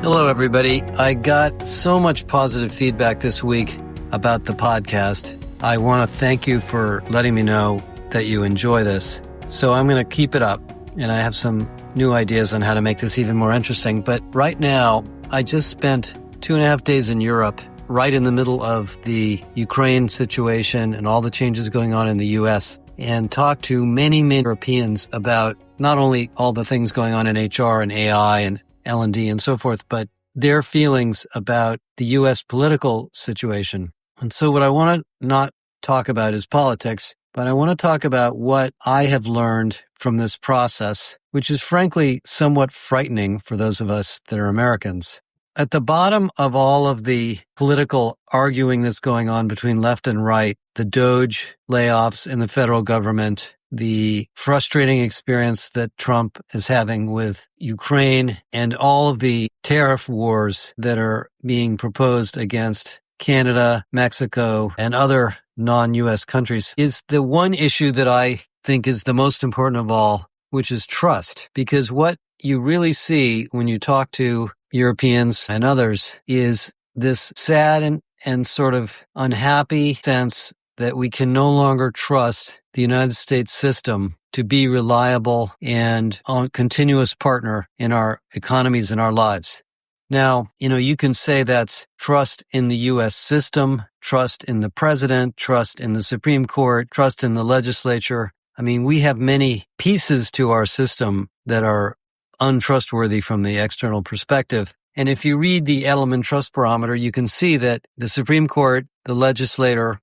Hello, everybody. I got so much positive feedback this week about the podcast. I want to thank you for letting me know that you enjoy this. So I'm going to keep it up, and I have some new ideas on how to make this even more interesting. But right now, I just spent 2.5 days in Europe, right in the middle of the Ukraine situation and all the changes going on in the U.S., and talked to many Europeans about not only all the things going on in HR and AI and L&D and so forth, but their feelings about the U.S. political situation. And so what I want to not talk about is politics, but I want to talk about what I have learned from this process, which is frankly somewhat frightening for those of us that are Americans. At the bottom of all of the political arguing that's going on between left and right, the DOGE layoffs in the federal government, the frustrating experience that Trump is having with Ukraine, and all of the tariff wars that are being proposed against Canada, Mexico, and other non-U.S. countries, is the one issue that I think is the most important of all, which is trust. Because what you really see when you talk to Europeans and others is this sad and sort of unhappy sense that we can no longer trust the United States system to be reliable and a continuous partner in our economies and our lives. Now, you can say that's trust in the U.S. system, trust in the president, trust in the Supreme Court, trust in the legislature. I mean, we have many pieces to our system that are untrustworthy from the external perspective. And if you read the Edelman Trust Barometer, you can see that the Supreme Court, the legislature,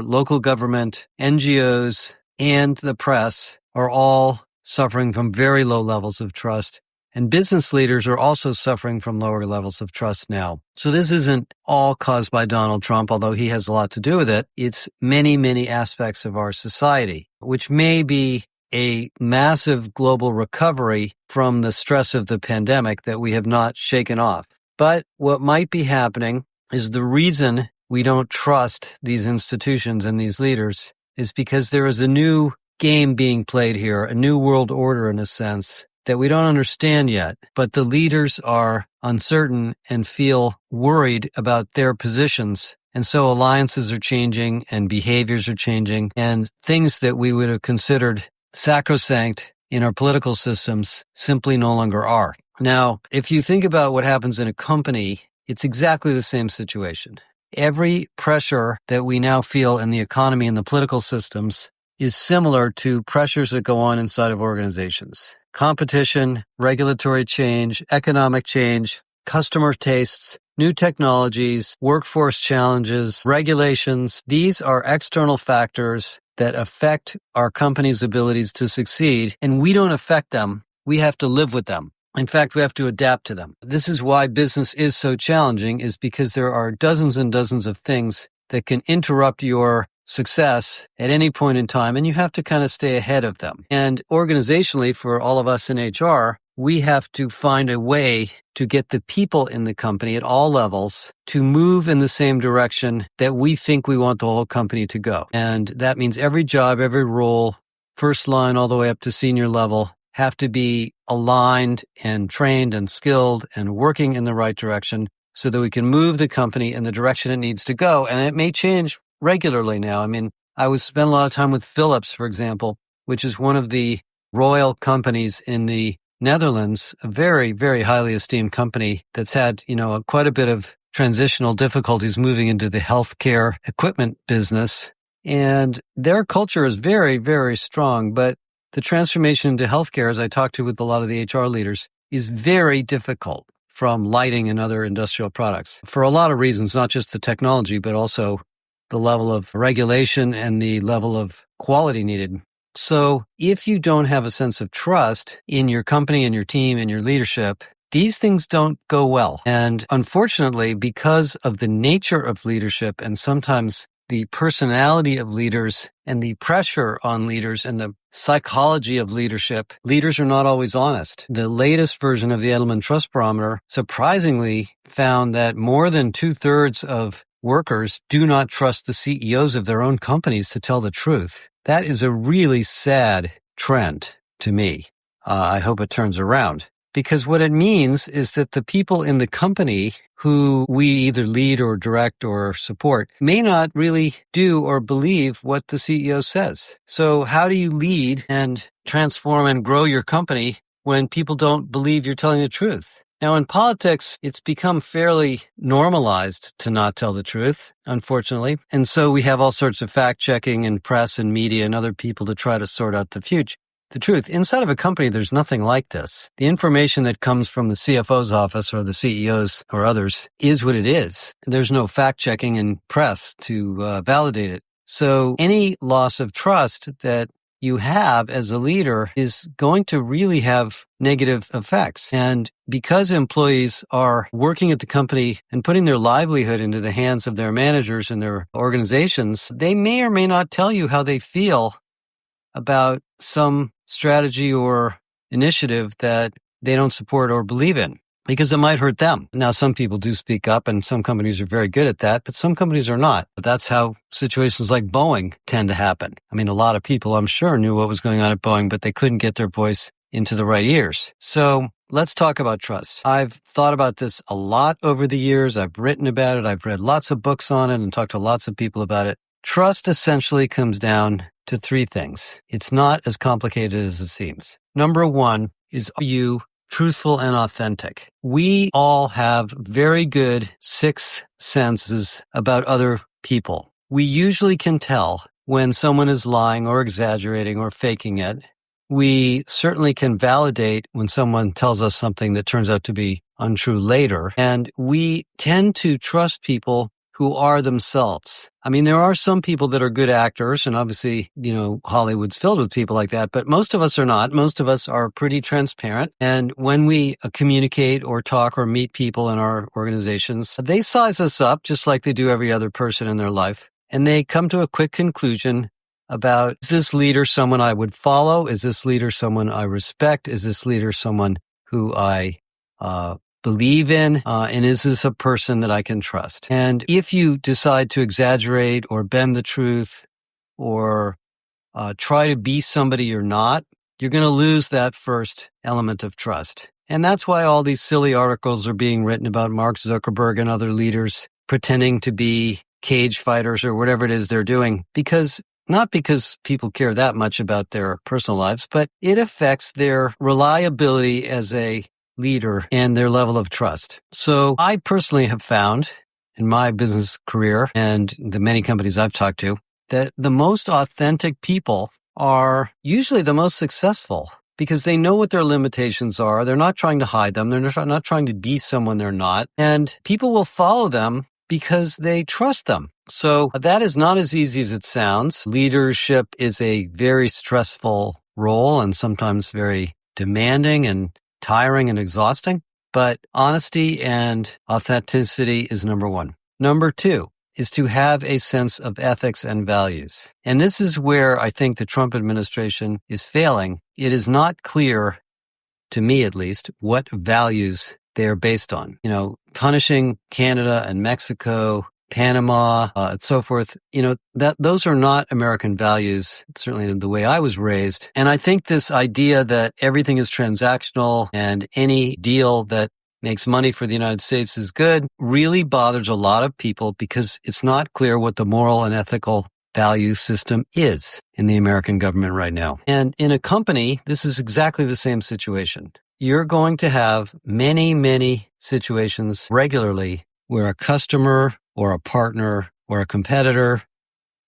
local government, NGOs, and the press are all suffering from very low levels of trust. And business leaders are also suffering from lower levels of trust now. So this isn't all caused by Donald Trump, although he has a lot to do with it. It's many, many aspects of our society, which may be a massive global recovery from the stress of the pandemic that we have not shaken off. But what might be happening is the reason we don't trust these institutions and these leaders is because there is a new game being played here, a new world order in a sense that we don't understand yet. But the leaders are uncertain and feel worried about their positions. And so alliances are changing and behaviors are changing, and things that we would have considered sacrosanct in our political systems simply no longer are. Now, if you think about what happens in a company, it's exactly the same situation. Every pressure that we now feel in the economy and the political systems is similar to pressures that go on inside of organizations. Competition, regulatory change, economic change, customer tastes, new technologies, workforce challenges, regulations. These are external factors that affect our company's abilities to succeed, and we don't affect them. We have to live with them. In fact, we have to adapt to them. This is why business is so challenging, is because there are dozens and dozens of things that can interrupt your success at any point in time, and you have to kind of stay ahead of them. And organizationally, for all of us in HR, we have to find a way to get the people in the company at all levels to move in the same direction that we think we want the whole company to go. And that means every job, every role, first line all the way up to senior level, have to be aligned and trained and skilled and working in the right direction so that we can move the company in the direction it needs to go. And it may change regularly now. I mean, I spent a lot of time with Philips, for example, which is one of the royal companies in the Netherlands, a very, very highly esteemed company that's had, quite a bit of transitional difficulties moving into the healthcare equipment business. And their culture is very, very strong, but the transformation into healthcare, as I talked to with a lot of the HR leaders, is very difficult from lighting and other industrial products for a lot of reasons, not just the technology, but also the level of regulation and the level of quality needed. So if you don't have a sense of trust in your company and your team and your leadership, these things don't go well. And unfortunately, because of the nature of leadership and sometimes the personality of leaders and the pressure on leaders and the psychology of leadership, leaders are not always honest. The latest version of the Edelman Trust Barometer surprisingly found that more than 2/3 of workers do not trust the CEOs of their own companies to tell the truth. That is a really sad trend to me. I hope it turns around, because what it means is that the people in the company who we either lead or direct or support may not really do or believe what the CEO says. So how do you lead and transform and grow your company when people don't believe you're telling the truth? Now, in politics, it's become fairly normalized to not tell the truth, unfortunately. And so we have all sorts of fact-checking and press and media and other people to try to sort out the truth. Inside of a company, there's nothing like this. The information that comes from the CFO's office or the CEO's or others is what it is. There's no fact-checking and press to validate it. So any loss of trust that you have as a leader is going to really have negative effects. And because employees are working at the company and putting their livelihood into the hands of their managers and their organizations, they may or may not tell you how they feel about some strategy or initiative that they don't support or believe in, because it might hurt them. Now, some people do speak up, and some companies are very good at that, but some companies are not. But that's how situations like Boeing tend to happen. I mean, a lot of people, I'm sure, knew what was going on at Boeing, but they couldn't get their voice into the right ears. So let's talk about trust. I've thought about this a lot over the years. I've written about it. I've read lots of books on it and talked to lots of people about it. Trust essentially comes down to three things. It's not as complicated as it seems. Number one is, are you truthful and authentic? We all have very good sixth senses about other people. We usually can tell when someone is lying or exaggerating or faking it. We certainly can validate when someone tells us something that turns out to be untrue later. And we tend to trust people who are themselves. I mean, there are some people that are good actors, and obviously, Hollywood's filled with people like that, but most of us are not. Most of us are pretty transparent. And when we communicate or talk or meet people in our organizations, they size us up just like they do every other person in their life. And they come to a quick conclusion about, is this leader someone I would follow? Is this leader someone I respect? Is this leader someone who I believe in, and is this a person that I can trust? And if you decide to exaggerate or bend the truth or try to be somebody you're not, you're going to lose that first element of trust. And that's why all these silly articles are being written about Mark Zuckerberg and other leaders pretending to be cage fighters or whatever it is they're doing, not because people care that much about their personal lives, but it affects their reliability as a leader and their level of trust. So I personally have found in my business career and the many companies I've talked to that the most authentic people are usually the most successful because they know what their limitations are. They're not trying to hide them. They're not trying to be someone they're not. And people will follow them because they trust them. So that is not as easy as it sounds. Leadership is a very stressful role and sometimes very demanding and tiring and exhausting, but honesty and authenticity is number one. Number two is to have a sense of ethics and values. And this is where I think the Trump administration is failing. It is not clear, to me at least, what values they are based on. Punishing Canada and Mexico, Panama, and so forth, those are not American values, certainly the way I was raised. And I think this idea that everything is transactional and any deal that makes money for the United States is good really bothers a lot of people because it's not clear what the moral and ethical value system is in the American government right now. And in a company, this is exactly the same situation. You're going to have many, many situations regularly where a customer or a partner or a competitor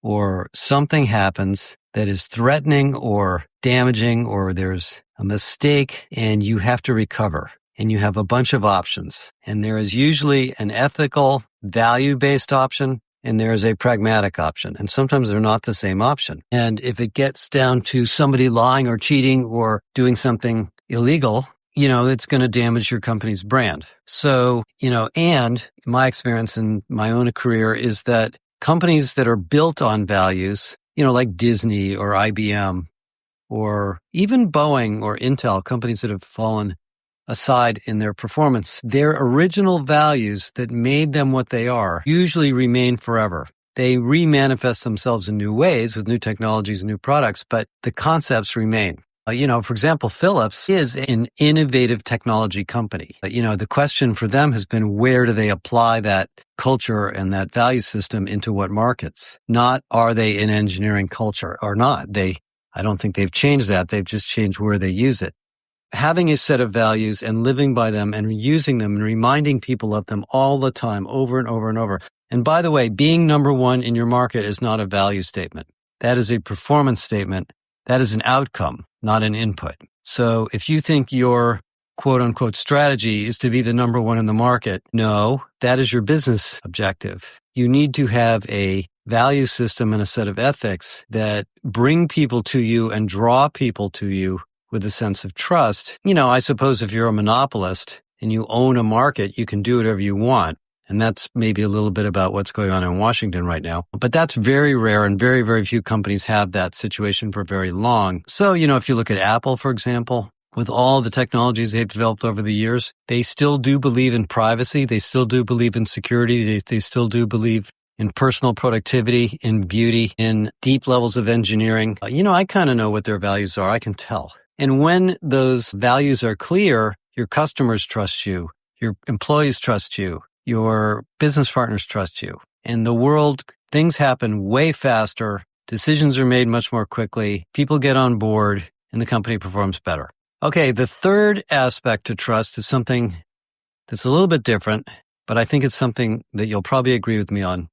or something happens that is threatening or damaging or there's a mistake and you have to recover and you have a bunch of options. And there is usually an ethical, value-based option and there is a pragmatic option. And sometimes they're not the same option. And if it gets down to somebody lying or cheating or doing something illegal, it's going to damage your company's brand. So, and my experience in my own career is that companies that are built on values, like Disney or IBM or even Boeing or Intel, companies that have fallen aside in their performance, their original values that made them what they are usually remain forever. They re-manifest themselves in new ways with new technologies and new products, but the concepts remain. For example, Philips is an innovative technology company. The question for them has been, where do they apply that culture and that value system into what markets? Not, are they an engineering culture or not? I don't think they've changed that. They've just changed where they use it. Having a set of values and living by them and using them and reminding people of them all the time, over and over and over. And by the way, being number one in your market is not a value statement. That is a performance statement. That is an outcome, not an input. So if you think your quote unquote strategy is to be the number one in the market, no, that is your business objective. You need to have a value system and a set of ethics that bring people to you and draw people to you with a sense of trust. I suppose if you're a monopolist and you own a market, you can do whatever you want. And that's maybe a little bit about what's going on in Washington right now. But that's very rare, and very, very few companies have that situation for very long. So, if you look at Apple, for example, with all the technologies they've developed over the years, they still do believe in privacy. They still do believe in security. They still do believe in personal productivity, in beauty, in deep levels of engineering. I kind of know what their values are. I can tell. And when those values are clear, your customers trust you, your employees trust you, your business partners trust you. In the world, things happen way faster. Decisions are made much more quickly. People get on board and the company performs better. Okay, the third aspect to trust is something that's a little bit different, but I think it's something that you'll probably agree with me on,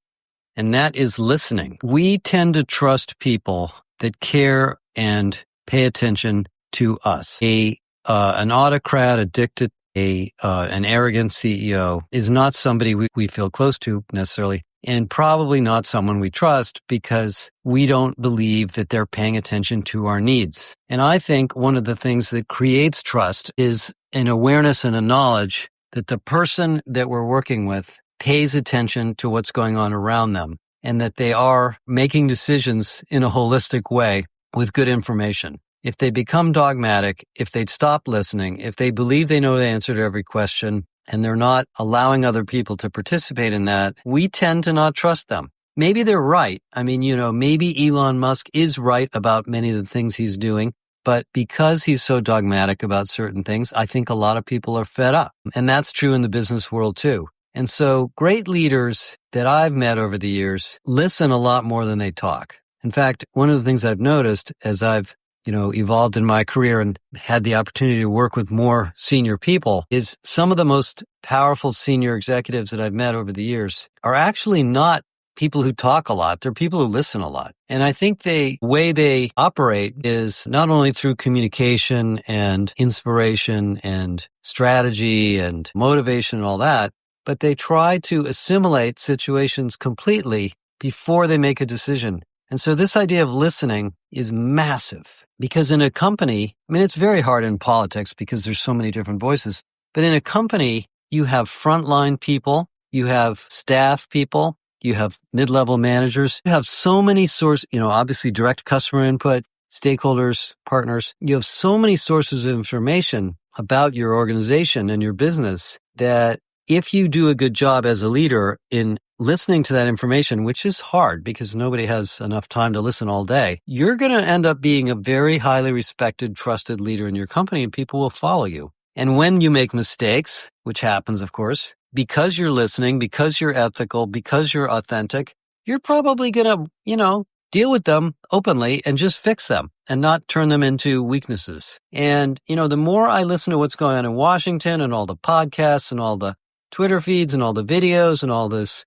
and that is listening. We tend to trust people that care and pay attention to us. An autocrat, a dictator, an arrogant CEO is not somebody we feel close to necessarily, and probably not someone we trust because we don't believe that they're paying attention to our needs. And I think one of the things that creates trust is an awareness and a knowledge that the person that we're working with pays attention to what's going on around them and that they are making decisions in a holistic way with good information. If they become dogmatic, if they'd stop listening, if they believe they know the answer to every question, and they're not allowing other people to participate in that, we tend to not trust them. Maybe they're right. Maybe Elon Musk is right about many of the things he's doing, but because he's so dogmatic about certain things, I think a lot of people are fed up. And that's true in the business world too. And so great leaders that I've met over the years listen a lot more than they talk. In fact, one of the things I've noticed as I've evolved in my career and had the opportunity to work with more senior people is some of the most powerful senior executives that I've met over the years are actually not people who talk a lot. They're people who listen a lot. And I think the way they operate is not only through communication and inspiration and strategy and motivation and all that, but they try to assimilate situations completely before they make a decision. And so this idea of listening is massive because in a company, it's very hard in politics because there's so many different voices, but in a company, you have frontline people, you have staff people, you have mid-level managers, you have so many sources, obviously direct customer input, stakeholders, partners. You have so many sources of information about your organization and your business that if you do a good job as a leader in listening to that information, which is hard because nobody has enough time to listen all day, you're going to end up being a very highly respected, trusted leader in your company and people will follow you. And when you make mistakes, which happens, of course, because you're listening, because you're ethical, because you're authentic, you're probably going to, deal with them openly and just fix them and not turn them into weaknesses. And, the more I listen to what's going on in Washington and all the podcasts and all the Twitter feeds and all the videos and all this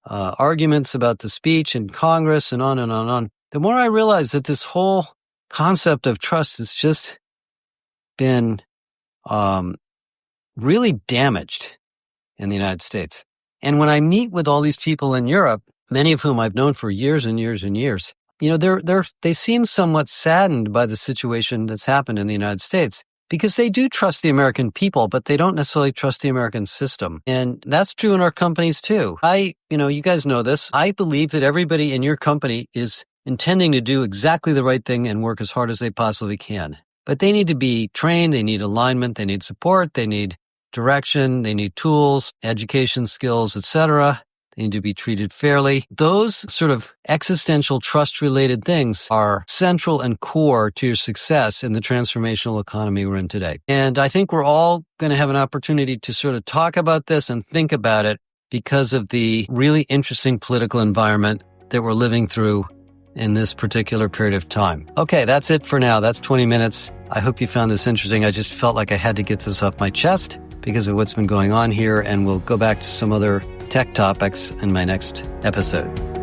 arguments about the speech in Congress and on and on and on, the more I realize that this whole concept of trust has just been really damaged in the United States. And when I meet with all these people in Europe, many of whom I've known for years and years and years, they seem somewhat saddened by the situation that's happened in the United States. Because they do trust the American people, but they don't necessarily trust the American system. And that's true in our companies too. You guys know this. I believe that everybody in your company is intending to do exactly the right thing and work as hard as they possibly can. But they need to be trained, they need alignment, they need support, they need direction, they need tools, education skills, etc. They need to be treated fairly. Those sort of existential trust-related things are central and core to your success in the transformational economy we're in today. And I think we're all going to have an opportunity to sort of talk about this and think about it because of the really interesting political environment that we're living through in this particular period of time. Okay, that's it for now. That's 20 minutes. I hope you found this interesting. I just felt like I had to get this off my chest because of what's been going on here, and we'll go back to some other tech topics in my next episode.